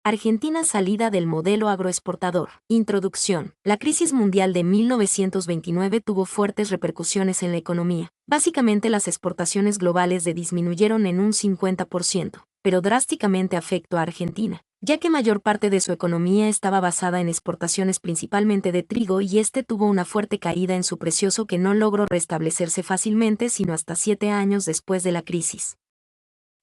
Argentina salida del modelo agroexportador. Introducción. La crisis mundial de 1929 tuvo fuertes repercusiones en la economía. Básicamente las exportaciones globales disminuyeron en un 50%, pero drásticamente afectó a Argentina, ya que mayor parte de su economía estaba basada en exportaciones principalmente de trigo y este tuvo una fuerte caída en su precio que no logró restablecerse fácilmente sino hasta 7 años después de la crisis.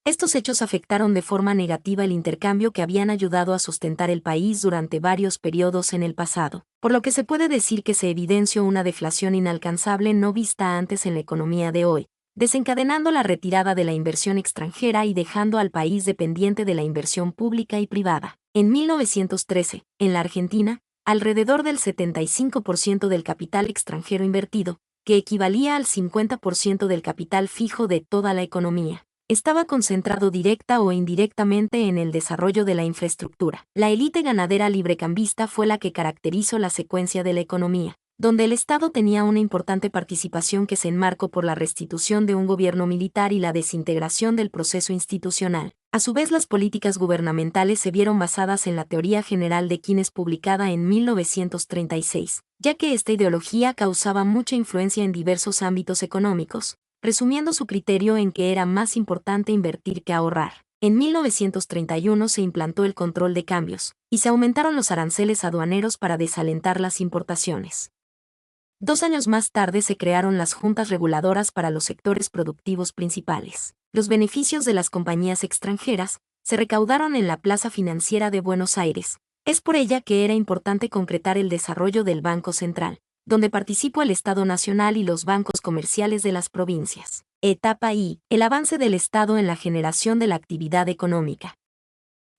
Estos hechos afectaron de forma negativa el intercambio que habían ayudado a sustentar el país durante varios periodos en el pasado, por lo que se puede decir que se evidenció una deflación inalcanzable no vista antes en la economía de hoy, desencadenando la retirada de la inversión extranjera y dejando al país dependiente de la inversión pública y privada. En 1913, en la Argentina, alrededor del 75% del capital extranjero invertido, que equivalía al 50% del capital fijo de toda la economía, estaba concentrado directa o indirectamente en el desarrollo de la infraestructura. La élite ganadera librecambista fue la que caracterizó la secuencia de la economía, donde el Estado tenía una importante participación que se enmarcó por la restitución de un gobierno militar y la desintegración del proceso institucional. A su vez, las políticas gubernamentales se vieron basadas en la teoría general de Keynes publicada en 1936, ya que esta ideología causaba mucha influencia en diversos ámbitos económicos, resumiendo su criterio en que era más importante invertir que ahorrar. En 1931 se implantó el control de cambios, y se aumentaron los aranceles aduaneros para desalentar las importaciones. 2 años más tarde se crearon las juntas reguladoras para los sectores productivos principales. Los beneficios de las compañías extranjeras se recaudaron en la Plaza Financiera de Buenos Aires. Es por ella que era importante concretar el desarrollo del Banco Central, donde participó el Estado Nacional y los bancos comerciales de las provincias. Etapa I. El avance del Estado en la generación de la actividad económica.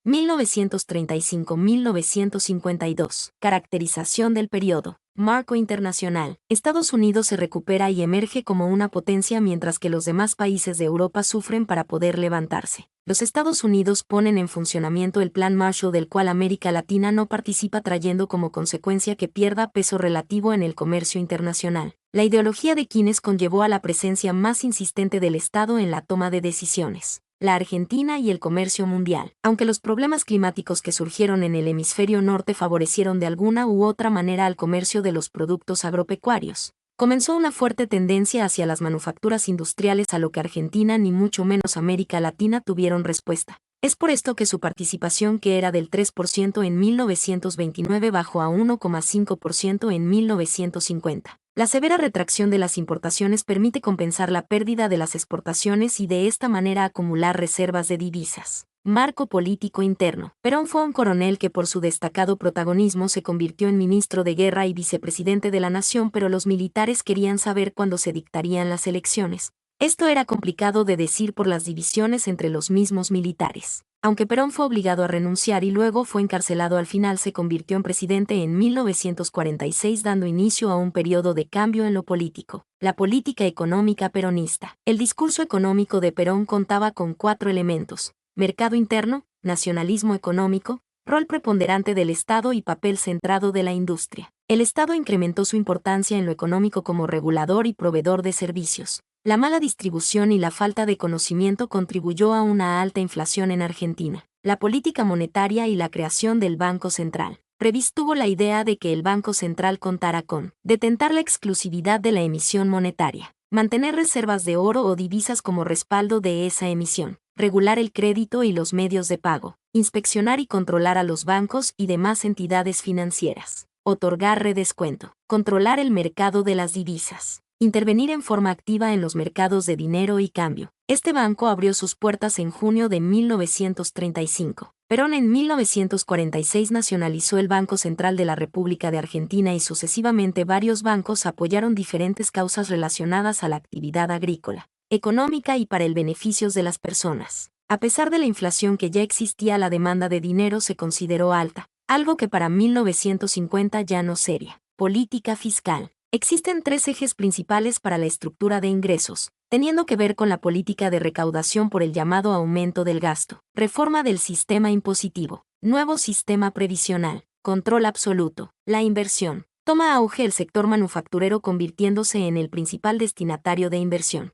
1935-1952. Caracterización del periodo. Marco internacional. Estados Unidos se recupera y emerge como una potencia mientras que los demás países de Europa sufren para poder levantarse. Los Estados Unidos ponen en funcionamiento el Plan Marshall del cual América Latina no participa, trayendo como consecuencia que pierda peso relativo en el comercio internacional. La ideología de Keynes conllevó a la presencia más insistente del Estado en la toma de decisiones. La Argentina y el comercio mundial. Aunque los problemas climáticos que surgieron en el hemisferio norte favorecieron de alguna u otra manera al comercio de los productos agropecuarios, comenzó una fuerte tendencia hacia las manufacturas industriales a lo que Argentina ni mucho menos América Latina tuvieron respuesta. Es por esto que su participación, que era del 3% en 1929, bajó a 1,5% en 1950. La severa retracción de las importaciones permite compensar la pérdida de las exportaciones y de esta manera acumular reservas de divisas. Marco político interno. Perón fue un coronel que por su destacado protagonismo se convirtió en ministro de guerra y vicepresidente de la nación, pero los militares querían saber cuándo se dictarían las elecciones. Esto era complicado de decir por las divisiones entre los mismos militares. Aunque Perón fue obligado a renunciar y luego fue encarcelado, al final se convirtió en presidente en 1946, dando inicio a un periodo de cambio en lo político. La política económica peronista. El discurso económico de Perón contaba con 4 elementos: mercado interno, nacionalismo económico, rol preponderante del Estado y papel centrado de la industria. El Estado incrementó su importancia en lo económico como regulador y proveedor de servicios. La mala distribución y la falta de conocimiento contribuyó a una alta inflación en Argentina. La política monetaria y la creación del Banco Central. Previs tuvo la idea de que el Banco Central contara con detentar la exclusividad de la emisión monetaria, mantener reservas de oro o divisas como respaldo de esa emisión, regular el crédito y los medios de pago, inspeccionar y controlar a los bancos y demás entidades financieras, otorgar redescuento, controlar el mercado de las divisas, intervenir en forma activa en los mercados de dinero y cambio. Este banco abrió sus puertas en junio de 1935. Perón en 1946 nacionalizó el Banco Central de la República de Argentina y sucesivamente varios bancos apoyaron diferentes causas relacionadas a la actividad agrícola, económica y para el beneficio de las personas. A pesar de la inflación que ya existía, la demanda de dinero se consideró alta, algo que para 1950 ya no sería. Política fiscal. Existen 3 ejes principales para la estructura de ingresos, teniendo que ver con la política de recaudación por el llamado aumento del gasto, reforma del sistema impositivo, nuevo sistema previsional, control absoluto, la inversión. Toma auge el sector manufacturero convirtiéndose en el principal destinatario de inversión.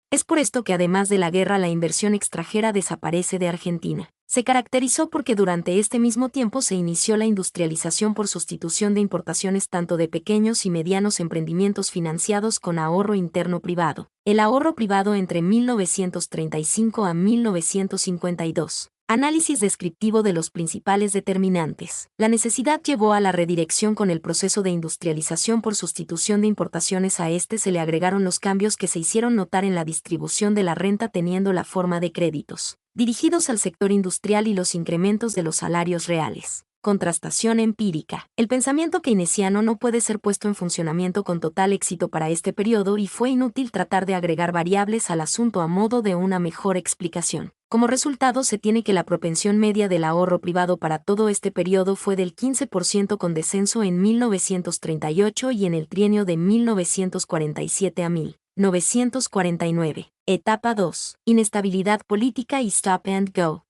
Es por esto que además de la guerra la inversión extranjera desaparece de Argentina. Se caracterizó porque durante este mismo tiempo se inició la industrialización por sustitución de importaciones tanto de pequeños y medianos emprendimientos financiados con ahorro interno privado. El ahorro privado entre 1935 a 1952. Análisis descriptivo de los principales determinantes. La necesidad llevó a la redirección con el proceso de industrialización por sustitución de importaciones. A este se le agregaron los cambios que se hicieron notar en la distribución de la renta teniendo la forma de créditos dirigidos al sector industrial y los incrementos de los salarios reales. Contrastación empírica. El pensamiento keynesiano no puede ser puesto en funcionamiento con total éxito para este periodo y fue inútil tratar de agregar variables al asunto a modo de una mejor explicación. Como resultado se tiene que la propensión media del ahorro privado para todo este periodo fue del 15% con descenso en 1938 y en el trienio de 1947 a 1949. Etapa 2. Inestabilidad política y stop and go.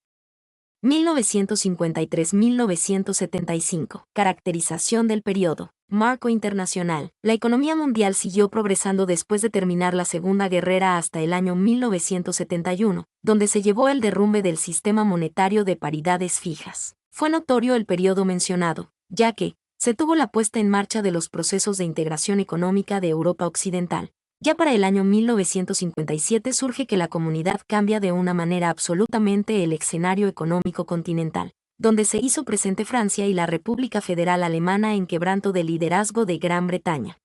1953-1975. Caracterización del periodo. Marco internacional. La economía mundial siguió progresando después de terminar la Segunda Guerra hasta el año 1971, donde se llevó el derrumbe del sistema monetario de paridades fijas. Fue notorio el periodo mencionado, ya que se tuvo la puesta en marcha de los procesos de integración económica de Europa Occidental. Ya para el año 1957 surge que la comunidad cambia de una manera absolutamente el escenario económico continental, donde se hizo presente Francia y la República Federal Alemana en quebranto del liderazgo de Gran Bretaña.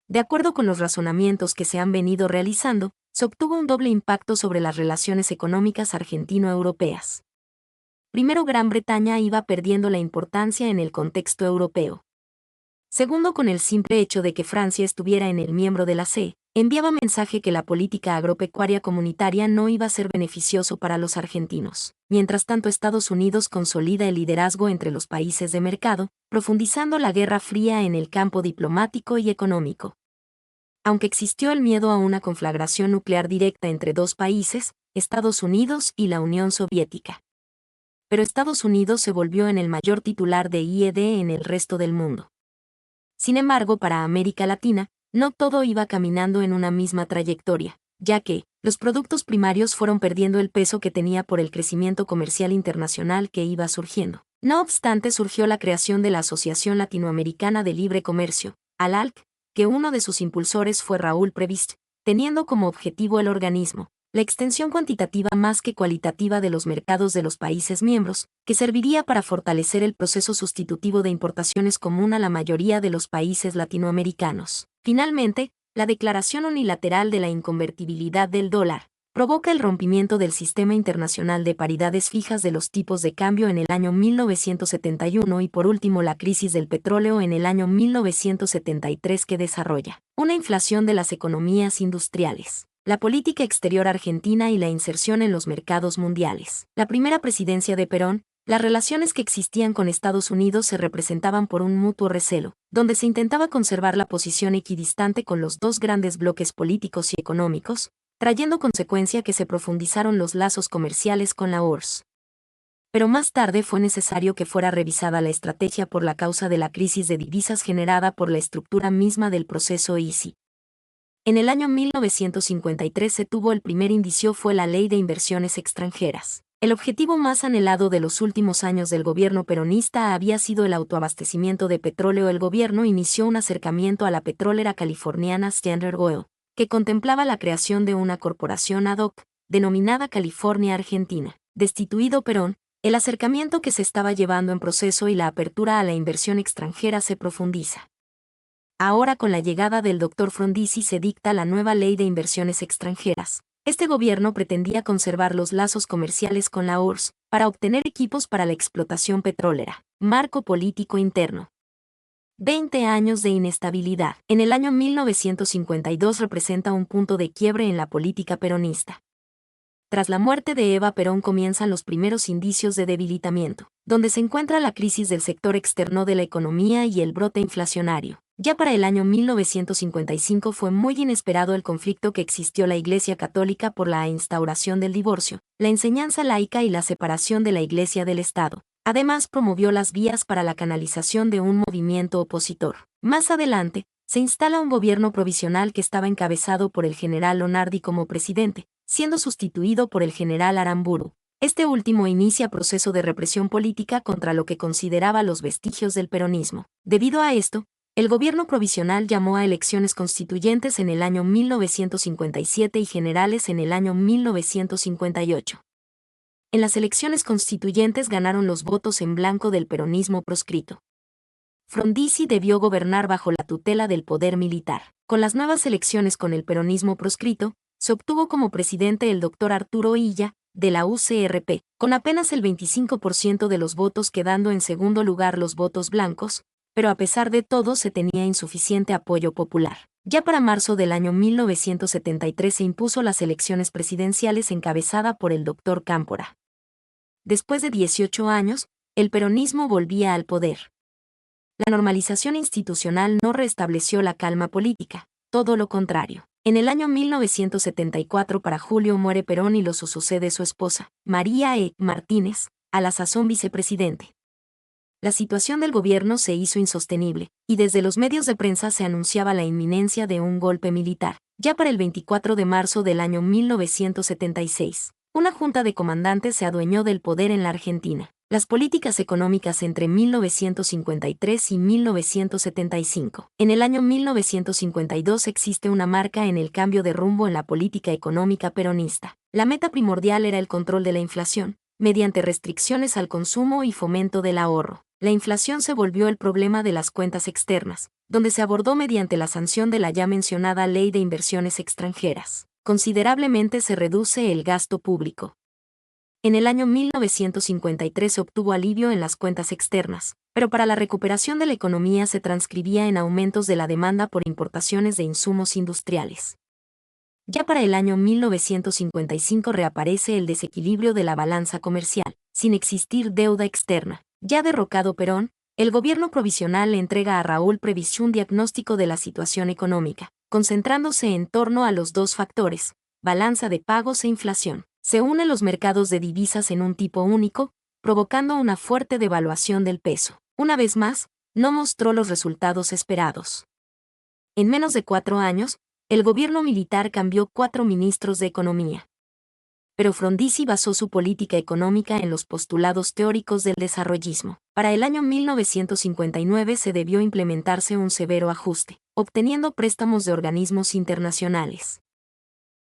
De acuerdo con los razonamientos que se han venido realizando, se obtuvo un doble impacto sobre las relaciones económicas argentino-europeas. Primero, Gran Bretaña iba perdiendo la importancia en el contexto europeo. Segundo, con el simple hecho de que Francia estuviera en el miembro de la CE, enviaba mensaje que la política agropecuaria comunitaria no iba a ser beneficioso para los argentinos. Mientras tanto, Estados Unidos consolida el liderazgo entre los países de mercado, profundizando la Guerra Fría en el campo diplomático y económico. Aunque existió el miedo a una conflagración nuclear directa entre dos países, Estados Unidos y la Unión Soviética. Pero Estados Unidos se volvió en el mayor titular de IED en el resto del mundo. Sin embargo, para América Latina, no todo iba caminando en una misma trayectoria, ya que los productos primarios fueron perdiendo el peso que tenía por el crecimiento comercial internacional que iba surgiendo. No obstante, surgió la creación de la Asociación Latinoamericana de Libre Comercio, ALALC, que uno de sus impulsores fue Raúl Prebisch, teniendo como objetivo el organismo la extensión cuantitativa más que cualitativa de los mercados de los países miembros, que serviría para fortalecer el proceso sustitutivo de importaciones común a la mayoría de los países latinoamericanos. Finalmente, la declaración unilateral de la inconvertibilidad del dólar provoca el rompimiento del sistema internacional de paridades fijas de los tipos de cambio en el año 1971 y por último la crisis del petróleo en el año 1973 que desarrolla una inflación de las economías industriales, la política exterior argentina y la inserción en los mercados mundiales. La primera presidencia de Perón, las relaciones que existían con Estados Unidos se representaban por un mutuo recelo, donde se intentaba conservar la posición equidistante con los dos grandes bloques políticos y económicos, trayendo consecuencia que se profundizaron los lazos comerciales con la URSS. Pero más tarde fue necesario que fuera revisada la estrategia por la causa de la crisis de divisas generada por la estructura misma del proceso ICI. En el año 1953 se tuvo el primer indicio fue la Ley de Inversiones Extranjeras. El objetivo más anhelado de los últimos años del gobierno peronista había sido el autoabastecimiento de petróleo. El gobierno inició un acercamiento a la petrolera californiana Standard Oil, que contemplaba la creación de una corporación ad hoc, denominada California Argentina. Destituido Perón, el acercamiento que se estaba llevando en proceso y la apertura a la inversión extranjera se profundiza. Ahora con la llegada del Dr. Frondizi se dicta la nueva Ley de Inversiones Extranjeras. Este gobierno pretendía conservar los lazos comerciales con la URSS para obtener equipos para la explotación petrolera. Marco político interno. 20 años de inestabilidad. En el año 1952 representa un punto de quiebre en la política peronista. Tras la muerte de Eva Perón comienzan los primeros indicios de debilitamiento, donde se encuentra la crisis del sector externo de la economía y el brote inflacionario. Ya para el año 1955 fue muy inesperado el conflicto que existió la Iglesia Católica por la instauración del divorcio, la enseñanza laica y la separación de la Iglesia del Estado. Además, promovió las vías para la canalización de un movimiento opositor. Más adelante, se instala un gobierno provisional que estaba encabezado por el general Lonardi como presidente, siendo sustituido por el general Aramburu, Este último inicia proceso de represión política contra lo que consideraba los vestigios del peronismo. Debido a esto, el gobierno provisional llamó a elecciones constituyentes en el año 1957 y generales en el año 1958. En las elecciones constituyentes ganaron los votos en blanco del peronismo proscrito. Frondizi debió gobernar bajo la tutela del poder militar. Con las nuevas elecciones con el peronismo proscrito, se obtuvo como presidente el doctor Arturo Illa, de la UCRP, con apenas el 25% de los votos, quedando en segundo lugar los votos blancos, pero a pesar de todo se tenía insuficiente apoyo popular. Ya para marzo del año 1973 se impuso las elecciones presidenciales encabezada por el doctor Cámpora. Después de 18 años, el peronismo volvía al poder. La normalización institucional no restableció la calma política, todo lo contrario. En el año 1974 para julio muere Perón y lo sucede su esposa, María E. Martínez, a la sazón vicepresidente. La situación del gobierno se hizo insostenible, y desde los medios de prensa se anunciaba la inminencia de un golpe militar. Ya para el 24 de marzo del año 1976, una junta de comandantes se adueñó del poder en la Argentina. Las políticas económicas entre 1953 y 1975. En el año 1952 existe una marca en el cambio de rumbo en la política económica peronista. La meta primordial era el control de la inflación, mediante restricciones al consumo y fomento del ahorro. La inflación se volvió el problema de las cuentas externas, donde se abordó mediante la sanción de la ya mencionada Ley de Inversiones Extranjeras. Considerablemente se reduce el gasto público. En el año 1953 se obtuvo alivio en las cuentas externas, pero para la recuperación de la economía se transcribía en aumentos de la demanda por importaciones de insumos industriales. Ya para el año 1955 reaparece el desequilibrio de la balanza comercial, sin existir deuda externa. Ya derrocado Perón, el gobierno provisional le entrega a Raúl Prebisch un diagnóstico de la situación económica, concentrándose en torno a los dos factores, balanza de pagos e inflación. Se unen los mercados de divisas en un tipo único, provocando una fuerte devaluación del peso. Una vez más, no mostró los resultados esperados. En menos de 4 años, el gobierno militar cambió 4 ministros de Economía. Pero Frondizi basó su política económica en los postulados teóricos del desarrollismo. Para el año 1959 se debió implementarse un severo ajuste, obteniendo préstamos de organismos internacionales.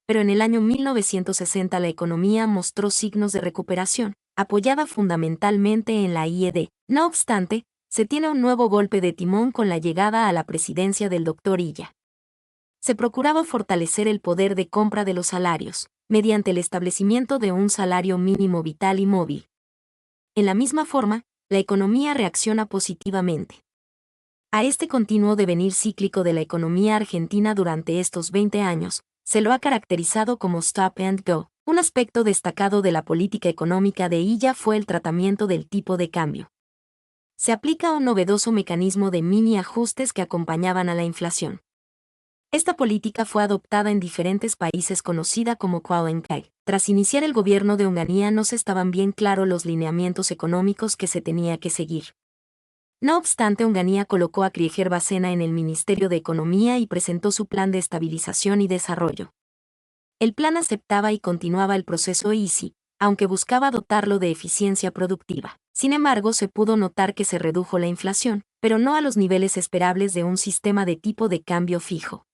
Pero en el año 1960 la economía mostró signos de recuperación, apoyada fundamentalmente en la IED. No obstante, se tiene un nuevo golpe de timón con la llegada a la presidencia del Dr. Illa. Se procuraba fortalecer el poder de compra de los salarios, mediante el establecimiento de un salario mínimo vital y móvil. En la misma forma, la economía reacciona positivamente a este continuo devenir cíclico de la economía argentina durante estos 20 años. Se lo ha caracterizado como stop and go. Un aspecto destacado de la política económica de Illa fue el tratamiento del tipo de cambio. Se aplica un novedoso mecanismo de mini ajustes que acompañaban a la inflación. Esta política fue adoptada en diferentes países conocida como Quallenkai. Tras iniciar el gobierno de Hungría no se estaban bien claros los lineamientos económicos que se tenía que seguir. No obstante, Hungría colocó a Krieger Bacena en el Ministerio de Economía y presentó su plan de estabilización y desarrollo. El plan aceptaba y continuaba el proceso EASY, aunque buscaba dotarlo de eficiencia productiva. Sin embargo, se pudo notar que se redujo la inflación, pero no a los niveles esperables de un sistema de tipo de cambio fijo.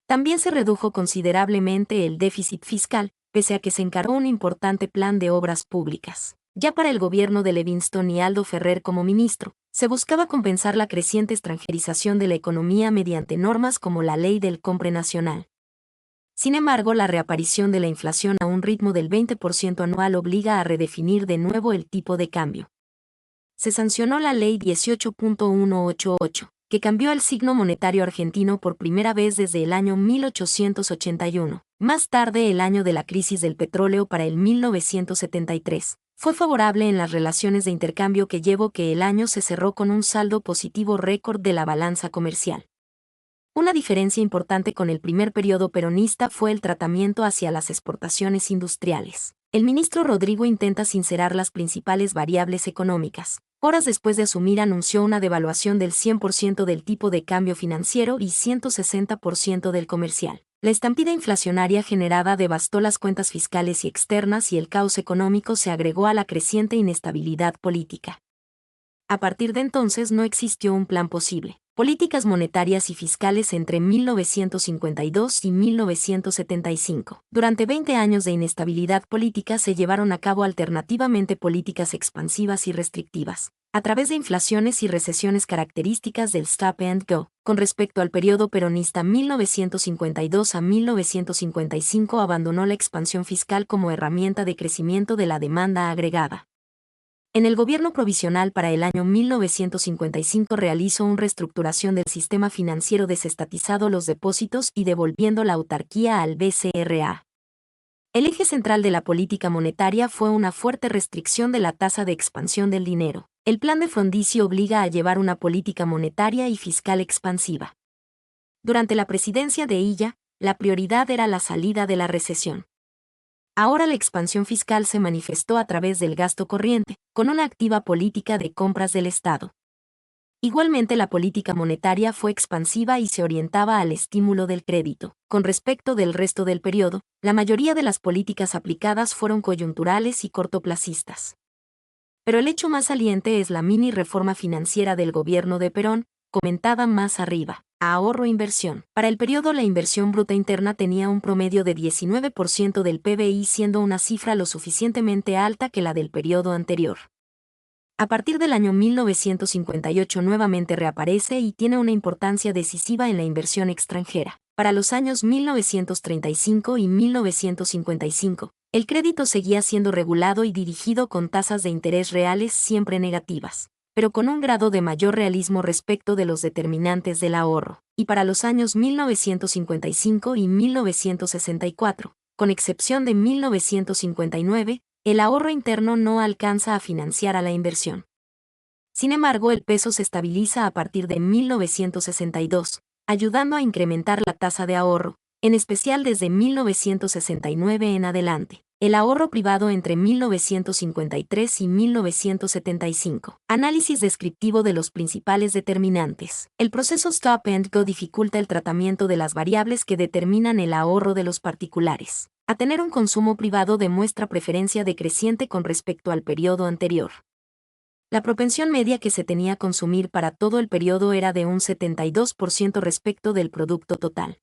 También se redujo considerablemente el déficit fiscal, pese a que se encaró un importante plan de obras públicas. Ya para el gobierno de Levingston y Aldo Ferrer como ministro, se buscaba compensar la creciente extranjerización de la economía mediante normas como la Ley del Compre Nacional. Sin embargo, la reaparición de la inflación a un ritmo del 20% anual obliga a redefinir de nuevo el tipo de cambio. Se sancionó la Ley 18.188, que cambió el signo monetario argentino por primera vez desde el año 1881. Más tarde, el año de la crisis del petróleo para el 1973. Fue favorable en las relaciones de intercambio que llevó que el año se cerró con un saldo positivo récord de la balanza comercial. Una diferencia importante con el primer periodo peronista fue el tratamiento hacia las exportaciones industriales. El ministro Rodrigo intenta sincerar las principales variables económicas, Horas después de asumir anunció una devaluación del 100% del tipo de cambio financiero y 160% del comercial. La estampida inflacionaria generada devastó las cuentas fiscales y externas y el caos económico se agregó a la creciente inestabilidad política. A partir de entonces no existió un plan posible. Políticas monetarias y fiscales entre 1952 y 1975. Durante 20 años de inestabilidad política se llevaron a cabo alternativamente políticas expansivas y restrictivas, a través de inflaciones y recesiones características del stop and go. Con respecto al periodo peronista 1952 a 1955 abandonó la expansión fiscal como herramienta de crecimiento de la demanda agregada. En el gobierno provisional para el año 1955 realizó una reestructuración del sistema financiero desestatizando los depósitos y devolviendo la autarquía al BCRA. El eje central de la política monetaria fue una fuerte restricción de la tasa de expansión del dinero. El plan de Frondizi obliga a llevar una política monetaria y fiscal expansiva. Durante la presidencia de Illa, la prioridad era la salida de la recesión. Ahora la expansión fiscal se manifestó a través del gasto corriente, con una activa política de compras del Estado. Igualmente la política monetaria fue expansiva y se orientaba al estímulo del crédito. Con respecto del resto del periodo, la mayoría de las políticas aplicadas fueron coyunturales y cortoplacistas. Pero el hecho más saliente es la mini reforma financiera del gobierno de Perón, comentada más arriba. Ahorro-inversión. Para el periodo la inversión bruta interna tenía un promedio de 19% del PBI, siendo una cifra lo suficientemente alta que la del periodo anterior. A partir del año 1958 nuevamente reaparece y tiene una importancia decisiva en la inversión extranjera. Para los años 1935 y 1955, el crédito seguía siendo regulado y dirigido con tasas de interés reales siempre negativas, pero con un grado de mayor realismo respecto de los determinantes del ahorro. Y para los años 1955 y 1964, con excepción de 1959, el ahorro interno no alcanza a financiar a la inversión. Sin embargo, el peso se estabiliza a partir de 1962, ayudando a incrementar la tasa de ahorro, en especial desde 1969 en adelante. El ahorro privado entre 1953 y 1975. Análisis descriptivo de los principales determinantes. El proceso Stop and Go dificulta el tratamiento de las variables que determinan el ahorro de los particulares. A tener un consumo privado demuestra preferencia decreciente con respecto al periodo anterior. La propensión media que se tenía a consumir para todo el periodo era de un 72% respecto del producto total.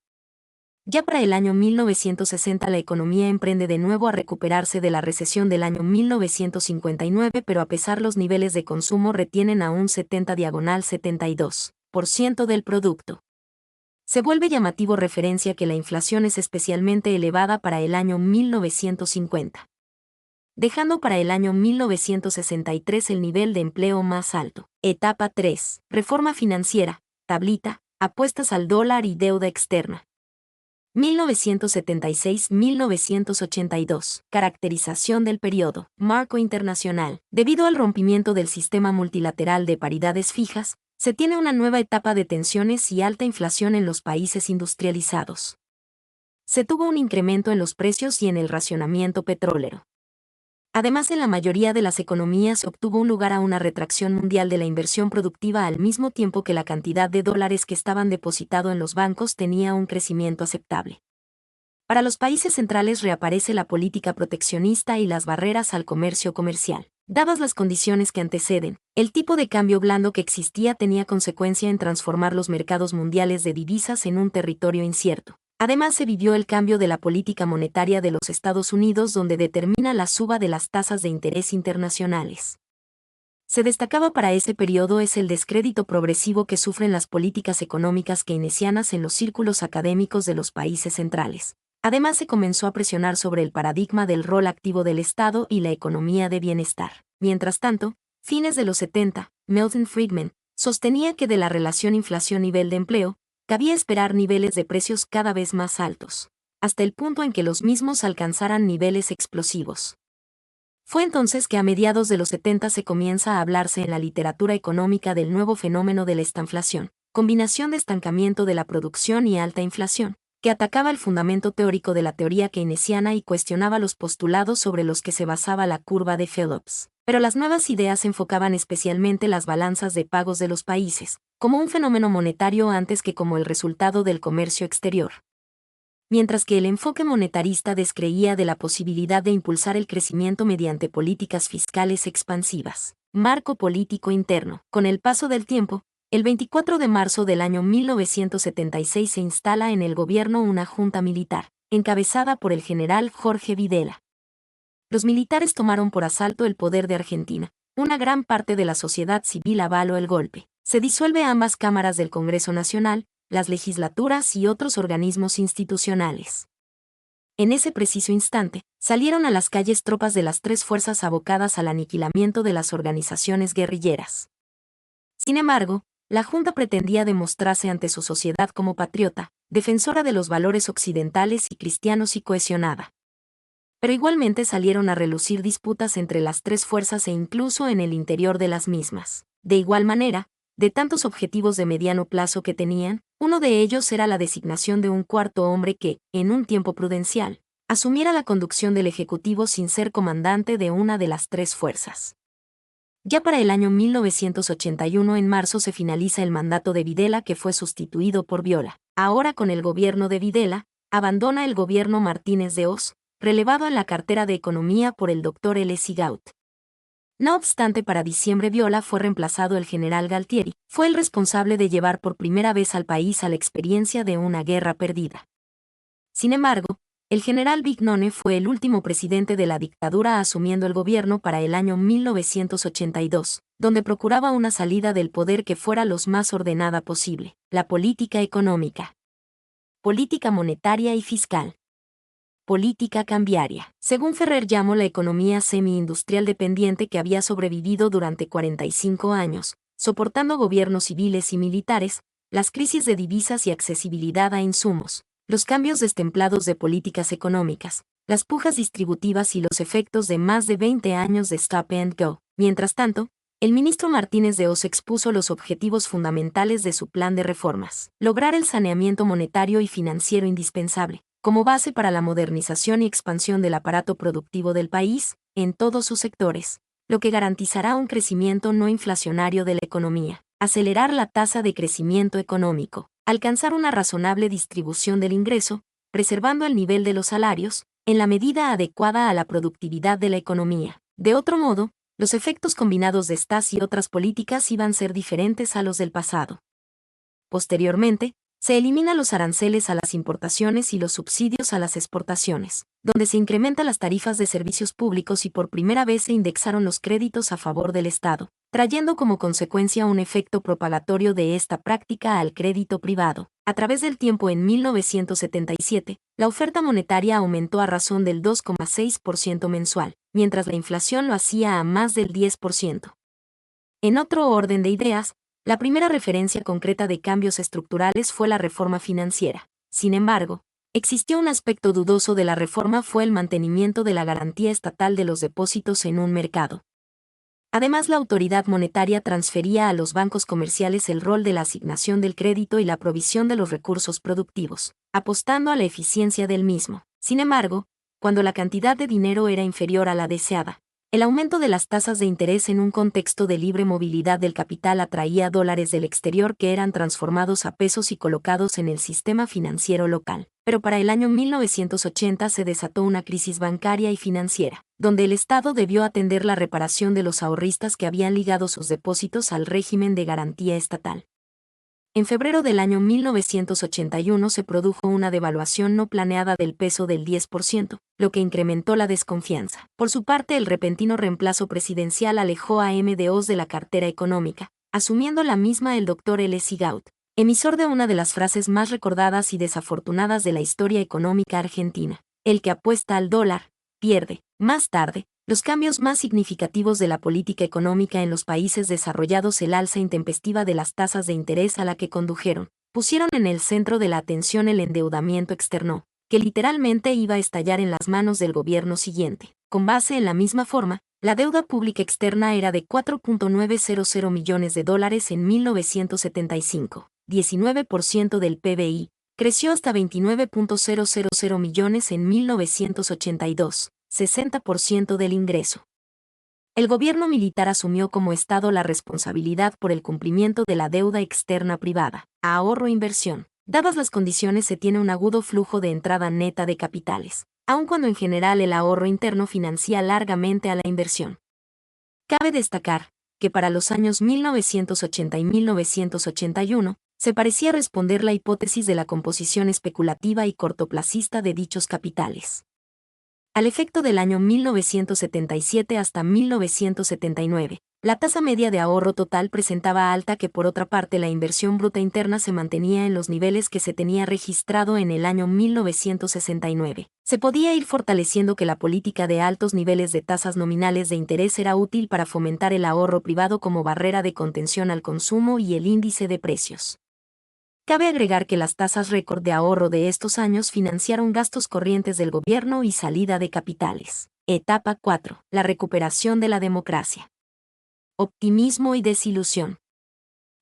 Ya para el año 1960 la economía emprende de nuevo a recuperarse de la recesión del año 1959, pero a pesar los niveles de consumo retienen a un 72% del producto. Se vuelve llamativo referencia que la inflación es especialmente elevada para el año 1950, dejando para el año 1963 el nivel de empleo más alto. Etapa 3. Reforma financiera, tablita, apuestas al dólar y deuda externa. 1976-1982. Caracterización del periodo. Marco internacional. Debido al rompimiento del sistema multilateral de paridades fijas, se tiene una nueva etapa de tensiones y alta inflación en los países industrializados. Se tuvo un incremento en los precios y en el racionamiento petrolero. Además, en la mayoría de las economías obtuvo un lugar a una retracción mundial de la inversión productiva al mismo tiempo que la cantidad de dólares que estaban depositados en los bancos tenía un crecimiento aceptable. Para los países centrales reaparece la política proteccionista y las barreras al comercio comercial. Dadas las condiciones que anteceden, el tipo de cambio blando que existía tenía consecuencia en transformar los mercados mundiales de divisas en un territorio incierto. Además se vivió el cambio de la política monetaria de los Estados Unidos, donde determina la suba de las tasas de interés internacionales. Se destacaba para ese periodo es el descrédito progresivo que sufren las políticas económicas keynesianas en los círculos académicos de los países centrales. Además se comenzó a presionar sobre el paradigma del rol activo del Estado y la economía de bienestar. Mientras tanto, fines de los 70, Milton Friedman sostenía que de la relación inflación-nivel de empleo, cabía esperar niveles de precios cada vez más altos, hasta el punto en que los mismos alcanzaran niveles explosivos. Fue entonces que a mediados de los 70 se comienza a hablarse en la literatura económica del nuevo fenómeno de la estanflación, combinación de estancamiento de la producción y alta inflación, que atacaba el fundamento teórico de la teoría keynesiana y cuestionaba los postulados sobre los que se basaba la curva de Phillips. Pero las nuevas ideas enfocaban especialmente las balanzas de pagos de los países, como un fenómeno monetario antes que como el resultado del comercio exterior. Mientras que el enfoque monetarista descreía de la posibilidad de impulsar el crecimiento mediante políticas fiscales expansivas. Marco político interno. Con el paso del tiempo, el 24 de marzo del año 1976 se instala en el gobierno una junta militar, encabezada por el general Jorge Videla. Los militares tomaron por asalto el poder de Argentina. Una gran parte de la sociedad civil avaló el golpe. Se disuelve ambas cámaras del Congreso Nacional, las legislaturas y otros organismos institucionales. En ese preciso instante, salieron a las calles tropas de las tres fuerzas abocadas al aniquilamiento de las organizaciones guerrilleras. Sin embargo, la Junta pretendía demostrarse ante su sociedad como patriota, defensora de los valores occidentales y cristianos y cohesionada. Pero igualmente salieron a relucir disputas entre las tres fuerzas e incluso en el interior de las mismas. De igual manera, de tantos objetivos de mediano plazo que tenían, uno de ellos era la designación de un cuarto hombre que, en un tiempo prudencial, asumiera la conducción del Ejecutivo sin ser comandante de una de las tres fuerzas. Ya para el año 1981 en marzo se finaliza el mandato de Videla que fue sustituido por Viola. Ahora con el gobierno de Videla, abandona el gobierno Martínez de Oz, relevado en la cartera de Economía por el Dr. L. Sigaud. No obstante, para diciembre Viola fue reemplazado el general Galtieri. Fue el responsable de llevar por primera vez al país a la experiencia de una guerra perdida. Sin embargo, el general Vignone fue el último presidente de la dictadura asumiendo el gobierno para el año 1982, donde procuraba una salida del poder que fuera lo más ordenada posible. La política económica. Política monetaria y fiscal. Política cambiaria. Según Ferrer llamó la economía semi-industrial dependiente que había sobrevivido durante 45 años, soportando gobiernos civiles y militares, las crisis de divisas y accesibilidad a insumos, los cambios destemplados de políticas económicas, las pujas distributivas y los efectos de más de 20 años de stop and go. Mientras tanto, el ministro Martínez de Oz expuso los objetivos fundamentales de su plan de reformas. Lograr el saneamiento monetario y financiero indispensable, como base para la modernización y expansión del aparato productivo del país, en todos sus sectores, lo que garantizará un crecimiento no inflacionario de la economía. Acelerar la tasa de crecimiento económico. Alcanzar una razonable distribución del ingreso, preservando el nivel de los salarios, en la medida adecuada a la productividad de la economía. De otro modo, los efectos combinados de estas y otras políticas iban a ser diferentes a los del pasado. Posteriormente, se eliminan los aranceles a las importaciones y los subsidios a las exportaciones, donde se incrementan las tarifas de servicios públicos y por primera vez se indexaron los créditos a favor del Estado, trayendo como consecuencia un efecto propagatorio de esta práctica al crédito privado. A través del tiempo en 1977, la oferta monetaria aumentó a razón del 2,6% mensual, mientras la inflación lo hacía a más del 10%. En otro orden de ideas, la primera referencia concreta de cambios estructurales fue la reforma financiera. Sin embargo, existió un aspecto dudoso de la reforma fue el mantenimiento de la garantía estatal de los depósitos en un mercado. Además, la autoridad monetaria transfería a los bancos comerciales el rol de la asignación del crédito y la provisión de los recursos productivos, apostando a la eficiencia del mismo. Sin embargo, cuando la cantidad de dinero era inferior a la deseada, el aumento de las tasas de interés en un contexto de libre movilidad del capital atraía dólares del exterior que eran transformados a pesos y colocados en el sistema financiero local. Pero para el año 1980 se desató una crisis bancaria y financiera, donde el Estado debió atender la reparación de los ahorristas que habían ligado sus depósitos al régimen de garantía estatal. En febrero del año 1981 se produjo una devaluación no planeada del peso del 10%, lo que incrementó la desconfianza. Por su parte, el repentino reemplazo presidencial alejó a M. de Oz de la cartera económica, asumiendo la misma el Dr. L. Sigaud, emisor de una de las frases más recordadas y desafortunadas de la historia económica argentina: el que apuesta al dólar, pierde. Más tarde, los cambios más significativos de la política económica en los países desarrollados, el alza intempestiva de las tasas de interés a la que condujeron, pusieron en el centro de la atención el endeudamiento externo, que literalmente iba a estallar en las manos del gobierno siguiente. Con base en la misma forma, la deuda pública externa era de 4.900 millones de dólares en 1975, 19% del PBI, creció hasta 29.000 millones en 1982, 60% del ingreso. El gobierno militar asumió como Estado la responsabilidad por el cumplimiento de la deuda externa privada, ahorro e inversión. Dadas las condiciones se tiene un agudo flujo de entrada neta de capitales, aun cuando en general el ahorro interno financia largamente a la inversión. Cabe destacar que para los años 1980 y 1981, se parecía responder la hipótesis de la composición especulativa y cortoplacista de dichos capitales. Al efecto del año 1977 hasta 1979, la tasa media de ahorro total presentaba alta que por otra parte la inversión bruta interna se mantenía en los niveles que se tenía registrado en el año 1969. Se podía ir fortaleciendo que la política de altos niveles de tasas nominales de interés era útil para fomentar el ahorro privado como barrera de contención al consumo y el índice de precios. Cabe agregar que las tasas récord de ahorro de estos años financiaron gastos corrientes del gobierno y salida de capitales. Etapa 4. La recuperación de la democracia. Optimismo y desilusión.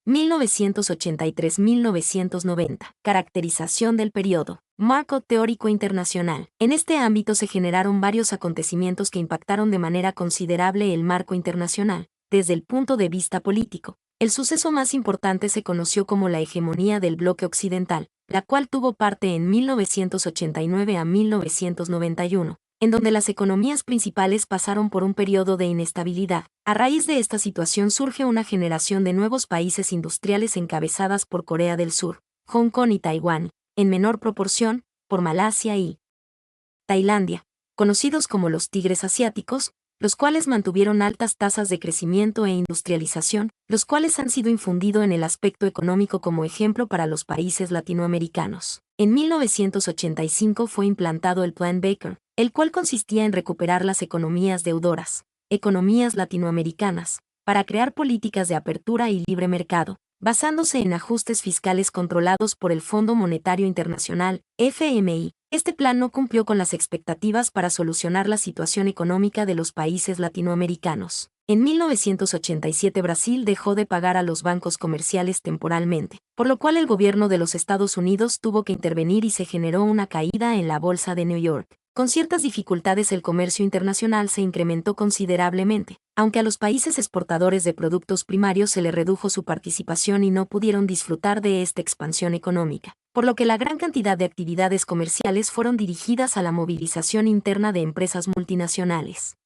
1983-1990. Caracterización del periodo. Marco teórico internacional. En este ámbito se generaron varios acontecimientos que impactaron de manera considerable el marco internacional, desde el punto de vista político. El suceso más importante se conoció como la hegemonía del bloque occidental, la cual tuvo parte en 1989 a 1991, en donde las economías principales pasaron por un periodo de inestabilidad. A raíz de esta situación surge una generación de nuevos países industriales encabezadas por Corea del Sur, Hong Kong y Taiwán, en menor proporción, por Malasia y Tailandia, conocidos como los tigres asiáticos, los cuales mantuvieron altas tasas de crecimiento e industrialización, los cuales han sido infundido en el aspecto económico como ejemplo para los países latinoamericanos. En 1985 fue implantado el Plan Baker, el cual consistía en recuperar las economías deudoras, economías latinoamericanas, para crear políticas de apertura y libre mercado, basándose en ajustes fiscales controlados por el Fondo Monetario Internacional, FMI. Este plan no cumplió con las expectativas para solucionar la situación económica de los países latinoamericanos. En 1987 Brasil dejó de pagar a los bancos comerciales temporalmente, por lo cual el gobierno de los Estados Unidos tuvo que intervenir y se generó una caída en la bolsa de New York. Con ciertas dificultades el comercio internacional se incrementó considerablemente, aunque a los países exportadores de productos primarios se le redujo su participación y no pudieron disfrutar de esta expansión económica, por lo que la gran cantidad de actividades comerciales fueron dirigidas a la movilización interna de empresas multinacionales.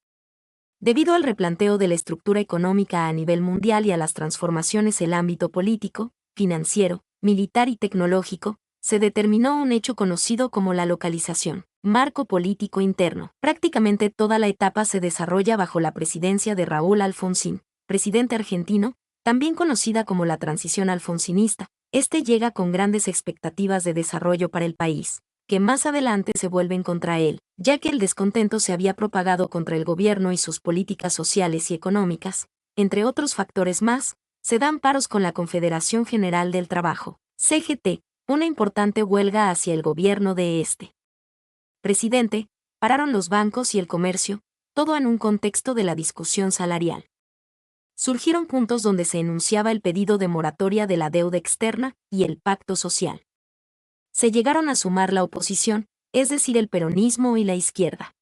Debido al replanteo de la estructura económica a nivel mundial y a las transformaciones en el ámbito político, financiero, militar y tecnológico, se determinó un hecho conocido como la localización. Marco político interno. Prácticamente toda la etapa se desarrolla bajo la presidencia de Raúl Alfonsín, presidente argentino, también conocida como la transición alfonsinista. Este llega con grandes expectativas de desarrollo para el país, que más adelante se vuelven contra él, ya que el descontento se había propagado contra el gobierno y sus políticas sociales y económicas. Entre otros factores más, se dan paros con la Confederación General del Trabajo, CGT, una importante huelga hacia el gobierno de este presidente, pararon los bancos y el comercio, todo en un contexto de la discusión salarial. Surgieron puntos donde se enunciaba el pedido de moratoria de la deuda externa y el pacto social. Se llegaron a sumar la oposición, es decir, el peronismo y la izquierda.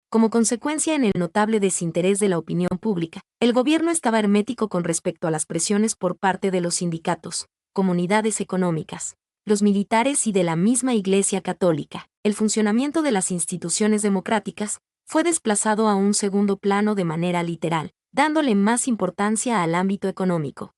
Como consecuencia en el notable desinterés de la opinión pública, el gobierno estaba hermético con respecto a las presiones por parte de los sindicatos, comunidades económicas, los militares y de la misma Iglesia Católica. El funcionamiento de las instituciones democráticas fue desplazado a un segundo plano de manera literal, dándole más importancia al ámbito económico.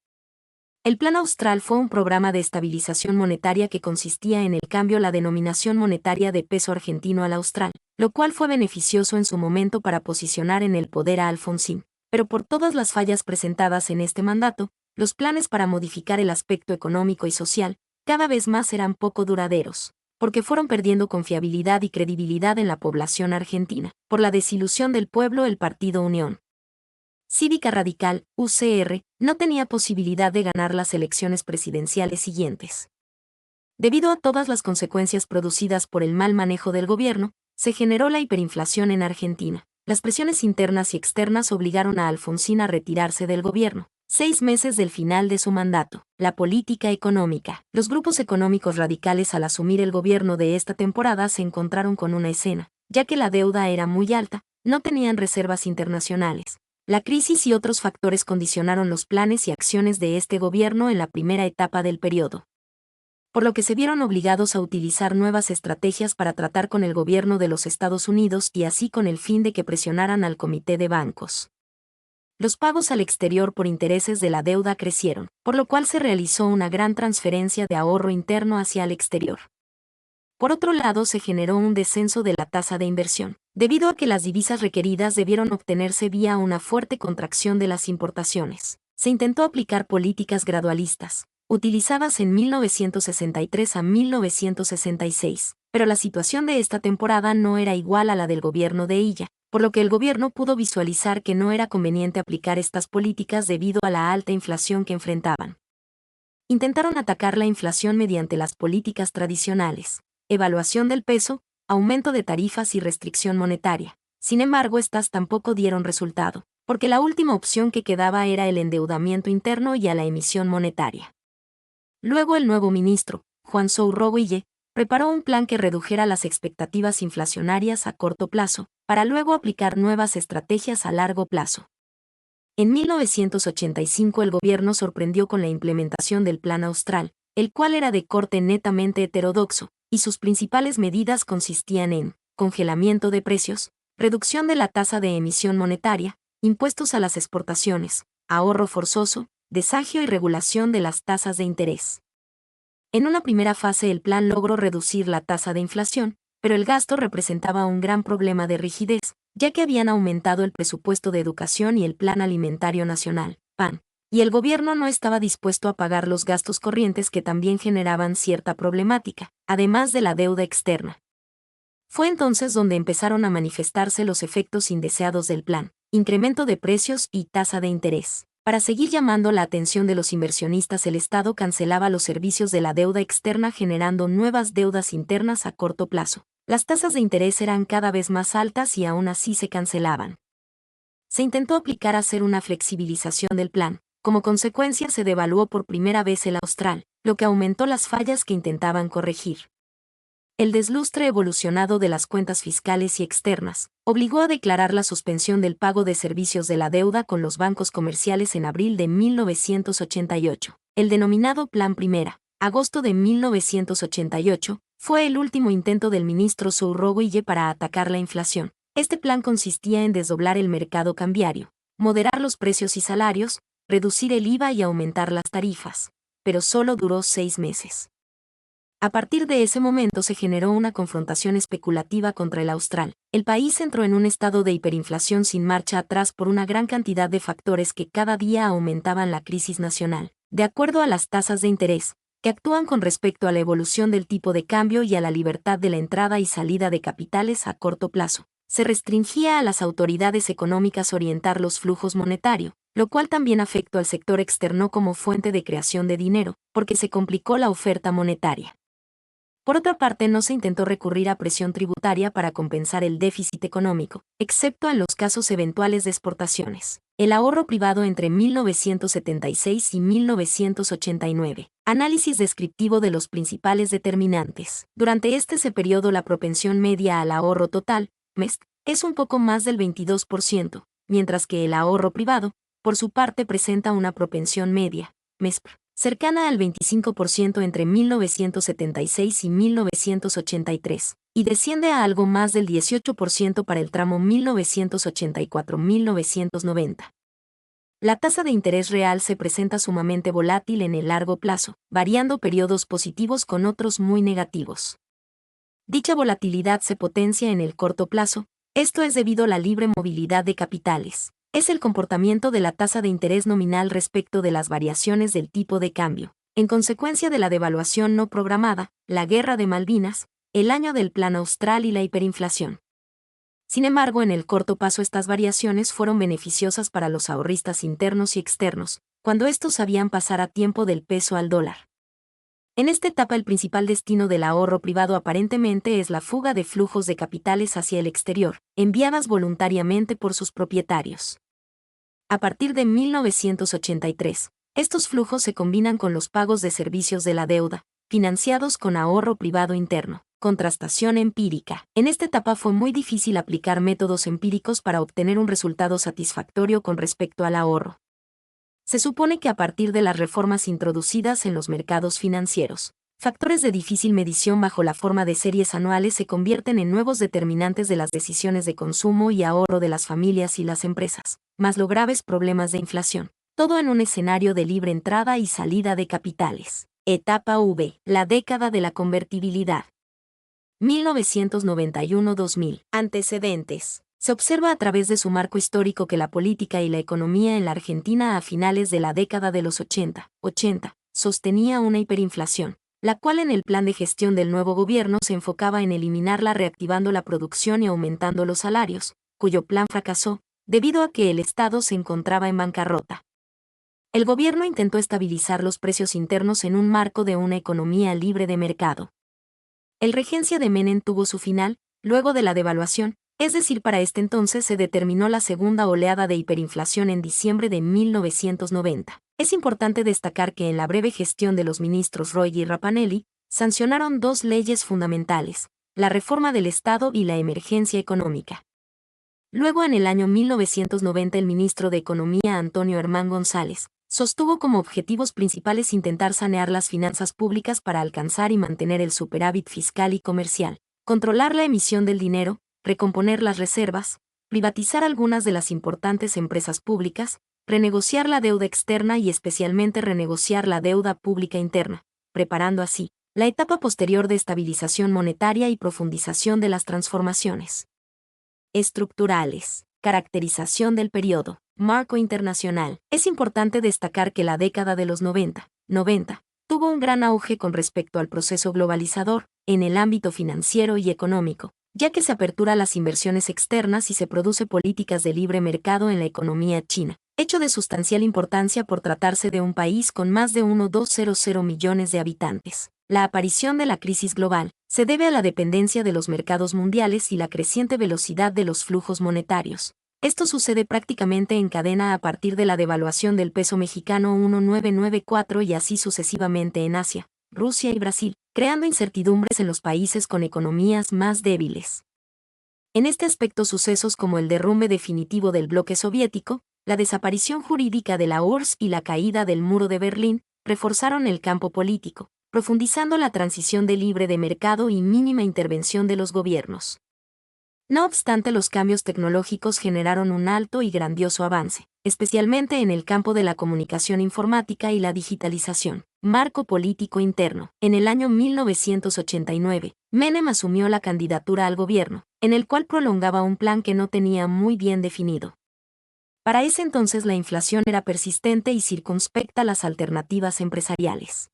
El Plan Austral fue un programa de estabilización monetaria que consistía en el cambio la denominación monetaria de peso argentino al austral, lo cual fue beneficioso en su momento para posicionar en el poder a Alfonsín. Pero por todas las fallas presentadas en este mandato, los planes para modificar el aspecto económico y social cada vez más eran poco duraderos, porque fueron perdiendo confiabilidad y credibilidad en la población argentina. Por la desilusión del pueblo, el Partido Unión Cívica Radical, UCR, no tenía posibilidad de ganar las elecciones presidenciales siguientes. Debido a todas las consecuencias producidas por el mal manejo del gobierno, se generó la hiperinflación en Argentina. Las presiones internas y externas obligaron a Alfonsín a retirarse del gobierno, 6 meses del final de su mandato. La política económica. Los grupos económicos radicales al asumir el gobierno de esta temporada se encontraron con una escena, ya que la deuda era muy alta, no tenían reservas internacionales. La crisis y otros factores condicionaron los planes y acciones de este gobierno en la primera etapa del periodo, por lo que se vieron obligados a utilizar nuevas estrategias para tratar con el gobierno de los Estados Unidos y así con el fin de que presionaran al Comité de Bancos. Los pagos al exterior por intereses de la deuda crecieron, por lo cual se realizó una gran transferencia de ahorro interno hacia el exterior. Por otro lado, se generó un descenso de la tasa de inversión, debido a que las divisas requeridas debieron obtenerse vía una fuerte contracción de las importaciones. Se intentó aplicar políticas gradualistas, utilizadas en 1963 a 1966, pero la situación de esta temporada no era igual a la del gobierno de Illa, por lo que el gobierno pudo visualizar que no era conveniente aplicar estas políticas debido a la alta inflación que enfrentaban. Intentaron atacar la inflación mediante las políticas tradicionales: evaluación del peso, aumento de tarifas y restricción monetaria. Sin embargo, estas tampoco dieron resultado, porque la última opción que quedaba era el endeudamiento interno y a la emisión monetaria. Luego el nuevo ministro, Juan Sou-Robuille, preparó un plan que redujera las expectativas inflacionarias a corto plazo, para luego aplicar nuevas estrategias a largo plazo. En 1985 el gobierno sorprendió con la implementación del Plan Austral, el cual era de corte netamente heterodoxo, y sus principales medidas consistían en congelamiento de precios, reducción de la tasa de emisión monetaria, impuestos a las exportaciones, ahorro forzoso, desagio y regulación de las tasas de interés. En una primera fase el plan logró reducir la tasa de inflación, pero el gasto representaba un gran problema de rigidez, ya que habían aumentado el presupuesto de educación y el Plan Alimentario Nacional, PAN, y el gobierno no estaba dispuesto a pagar los gastos corrientes que también generaban cierta problemática, además de la deuda externa. Fue entonces donde empezaron a manifestarse los efectos indeseados del plan: incremento de precios y tasa de interés. Para seguir llamando la atención de los inversionistas, el Estado cancelaba los servicios de la deuda externa, generando nuevas deudas internas a corto plazo. Las tasas de interés eran cada vez más altas y aún así se cancelaban. Se intentó hacer una flexibilización del plan. Como consecuencia se devaluó por primera vez el austral, lo que aumentó las fallas que intentaban corregir. El deslustre evolucionado de las cuentas fiscales y externas obligó a declarar la suspensión del pago de servicios de la deuda con los bancos comerciales en abril de 1988. El denominado Plan Primera, agosto de 1988, fue el último intento del ministro Sou-Robuille para atacar la inflación. Este plan consistía en desdoblar el mercado cambiario, moderar los precios y salarios, reducir el IVA y aumentar las tarifas, pero solo duró 6 meses. A partir de ese momento se generó una confrontación especulativa contra el austral. El país entró en un estado de hiperinflación sin marcha atrás por una gran cantidad de factores que cada día aumentaban la crisis nacional. De acuerdo a las tasas de interés, que actúan con respecto a la evolución del tipo de cambio y a la libertad de la entrada y salida de capitales a corto plazo, se restringía a las autoridades económicas orientar los flujos monetarios, lo cual también afectó al sector externo como fuente de creación de dinero, porque se complicó la oferta monetaria. Por otra parte, no se intentó recurrir a presión tributaria para compensar el déficit económico, excepto en los casos eventuales de exportaciones. El ahorro privado entre 1976 y 1989. Análisis descriptivo de los principales determinantes. Durante ese periodo la propensión media al ahorro total, MES, es un poco más del 22%, mientras que el ahorro privado, por su parte, presenta una propensión media, MESPR, cercana al 25% entre 1976 y 1983, y desciende a algo más del 18% para el tramo 1984-1990. La tasa de interés real se presenta sumamente volátil en el largo plazo, variando periodos positivos con otros muy negativos. Dicha volatilidad se potencia en el corto plazo, esto es debido a la libre movilidad de capitales. Es el comportamiento de la tasa de interés nominal respecto de las variaciones del tipo de cambio. En consecuencia de la devaluación no programada, la Guerra de Malvinas, el año del Plan Austral y la hiperinflación. Sin embargo, en el corto plazo estas variaciones fueron beneficiosas para los ahorristas internos y externos, cuando estos sabían pasar a tiempo del peso al dólar. En esta etapa el principal destino del ahorro privado aparentemente es la fuga de flujos de capitales hacia el exterior, enviadas voluntariamente por sus propietarios. A partir de 1983, estos flujos se combinan con los pagos de servicios de la deuda, financiados con ahorro privado interno. Contrastación empírica. En esta etapa fue muy difícil aplicar métodos empíricos para obtener un resultado satisfactorio con respecto al ahorro. Se supone que a partir de las reformas introducidas en los mercados financieros, factores de difícil medición bajo la forma de series anuales se convierten en nuevos determinantes de las decisiones de consumo y ahorro de las familias y las empresas, más los graves problemas de inflación. Todo en un escenario de libre entrada y salida de capitales. Etapa V. La década de la convertibilidad. 1991-2000. Antecedentes. Se observa a través de su marco histórico que la política y la economía en la Argentina a finales de la década de los 80 sostenía una hiperinflación, la cual en el plan de gestión del nuevo gobierno se enfocaba en eliminarla reactivando la producción y aumentando los salarios, cuyo plan fracasó, debido a que el Estado se encontraba en bancarrota. El gobierno intentó estabilizar los precios internos en un marco de una economía libre de mercado. El regencia de Menem tuvo su final, luego de la devaluación, es decir, para este entonces se determinó la segunda oleada de hiperinflación en diciembre de 1990. Es importante destacar que en la breve gestión de los ministros Roy y Rapanelli, sancionaron dos leyes fundamentales, la reforma del Estado y la emergencia económica. Luego en el año 1990 el ministro de Economía Antonio Herman González sostuvo como objetivos principales intentar sanear las finanzas públicas para alcanzar y mantener el superávit fiscal y comercial, controlar la emisión del dinero, recomponer las reservas, privatizar algunas de las importantes empresas públicas, renegociar la deuda externa y especialmente renegociar la deuda pública interna, preparando así la etapa posterior de estabilización monetaria y profundización de las transformaciones estructurales. Caracterización del periodo. Marco internacional. Es importante destacar que la década de los 90 tuvo un gran auge con respecto al proceso globalizador, en el ámbito financiero y económico, ya que se apertura las inversiones externas y se produce políticas de libre mercado en la economía china, hecho de sustancial importancia por tratarse de un país con más de 1,200 millones de habitantes. La aparición de la crisis global se debe a la dependencia de los mercados mundiales y la creciente velocidad de los flujos monetarios. Esto sucede prácticamente en cadena a partir de la devaluación del peso mexicano 1994 y así sucesivamente en Asia, Rusia y Brasil, creando incertidumbres en los países con economías más débiles. En este aspecto, sucesos como el derrumbe definitivo del bloque soviético, la desaparición jurídica de la URSS y la caída del muro de Berlín reforzaron el campo político, profundizando la transición de libre de mercado y mínima intervención de los gobiernos. No obstante, los cambios tecnológicos generaron un alto y grandioso avance, especialmente en el campo de la comunicación informática y la digitalización. Marco político interno. En el año 1989, Menem asumió la candidatura al gobierno, en el cual prolongaba un plan que no tenía muy bien definido. Para ese entonces la inflación era persistente y circunspecta las alternativas empresariales.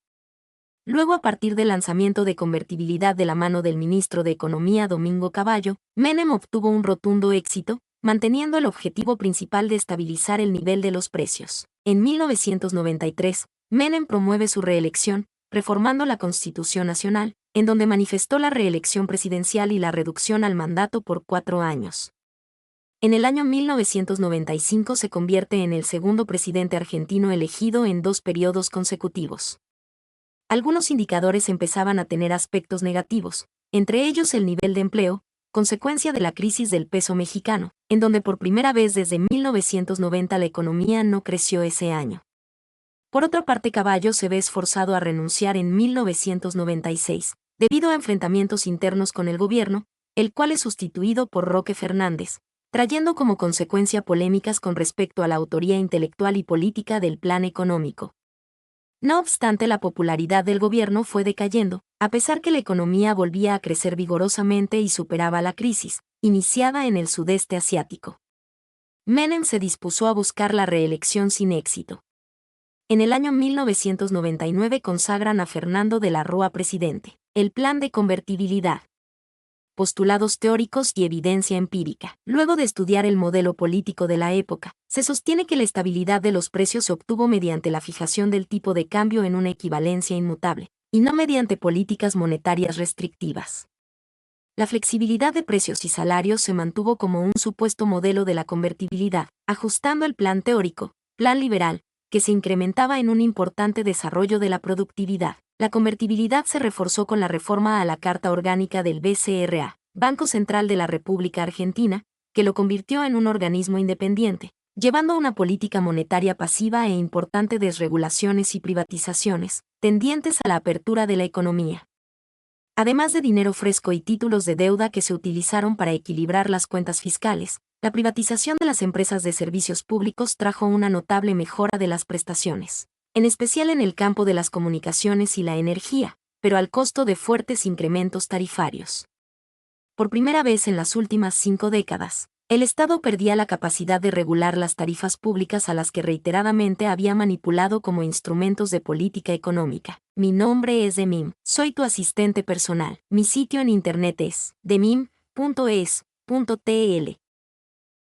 Luego, a partir del lanzamiento de convertibilidad de la mano del ministro de Economía Domingo Cavallo, Menem obtuvo un rotundo éxito, manteniendo el objetivo principal de estabilizar el nivel de los precios. En 1993, Menem promueve su reelección, reformando la Constitución Nacional, en donde manifestó la reelección presidencial y la reducción al mandato por 4 años. En el año 1995 se convierte en el segundo presidente argentino elegido en 2 periodos consecutivos. Algunos indicadores empezaban a tener aspectos negativos, entre ellos el nivel de empleo, consecuencia de la crisis del peso mexicano, en donde por primera vez desde 1990 la economía no creció ese año. Por otra parte, Cavallo se ve esforzado a renunciar en 1996, debido a enfrentamientos internos con el gobierno, el cual es sustituido por Roque Fernández, trayendo como consecuencia polémicas con respecto a la autoría intelectual y política del plan económico. No obstante, la popularidad del gobierno fue decayendo, a pesar que la economía volvía a crecer vigorosamente y superaba la crisis, iniciada en el sudeste asiático. Menem se dispuso a buscar la reelección sin éxito. En el año 1999 consagran a Fernando de la Rúa presidente. El plan de convertibilidad. Postulados teóricos y evidencia empírica. Luego de estudiar el modelo político de la época, se sostiene que la estabilidad de los precios se obtuvo mediante la fijación del tipo de cambio en una equivalencia inmutable, y no mediante políticas monetarias restrictivas. La flexibilidad de precios y salarios se mantuvo como un supuesto modelo de la convertibilidad, ajustando el plan teórico, plan liberal, que se incrementaba en un importante desarrollo de la productividad. La convertibilidad se reforzó con la reforma a la Carta Orgánica del BCRA, Banco Central de la República Argentina, que lo convirtió en un organismo independiente, llevando una política monetaria pasiva e importantes desregulaciones y privatizaciones, tendientes a la apertura de la economía. Además de dinero fresco y títulos de deuda que se utilizaron para equilibrar las cuentas fiscales, la privatización de las empresas de servicios públicos trajo una notable mejora de las prestaciones, en especial en el campo de las comunicaciones y la energía, pero al costo de fuertes incrementos tarifarios. Por primera vez en las últimas 5 décadas, el Estado perdía la capacidad de regular las tarifas públicas a las que reiteradamente había manipulado como instrumentos de política económica. Mi nombre es Demim, soy tu asistente personal. Mi sitio en internet es demim.es.tl.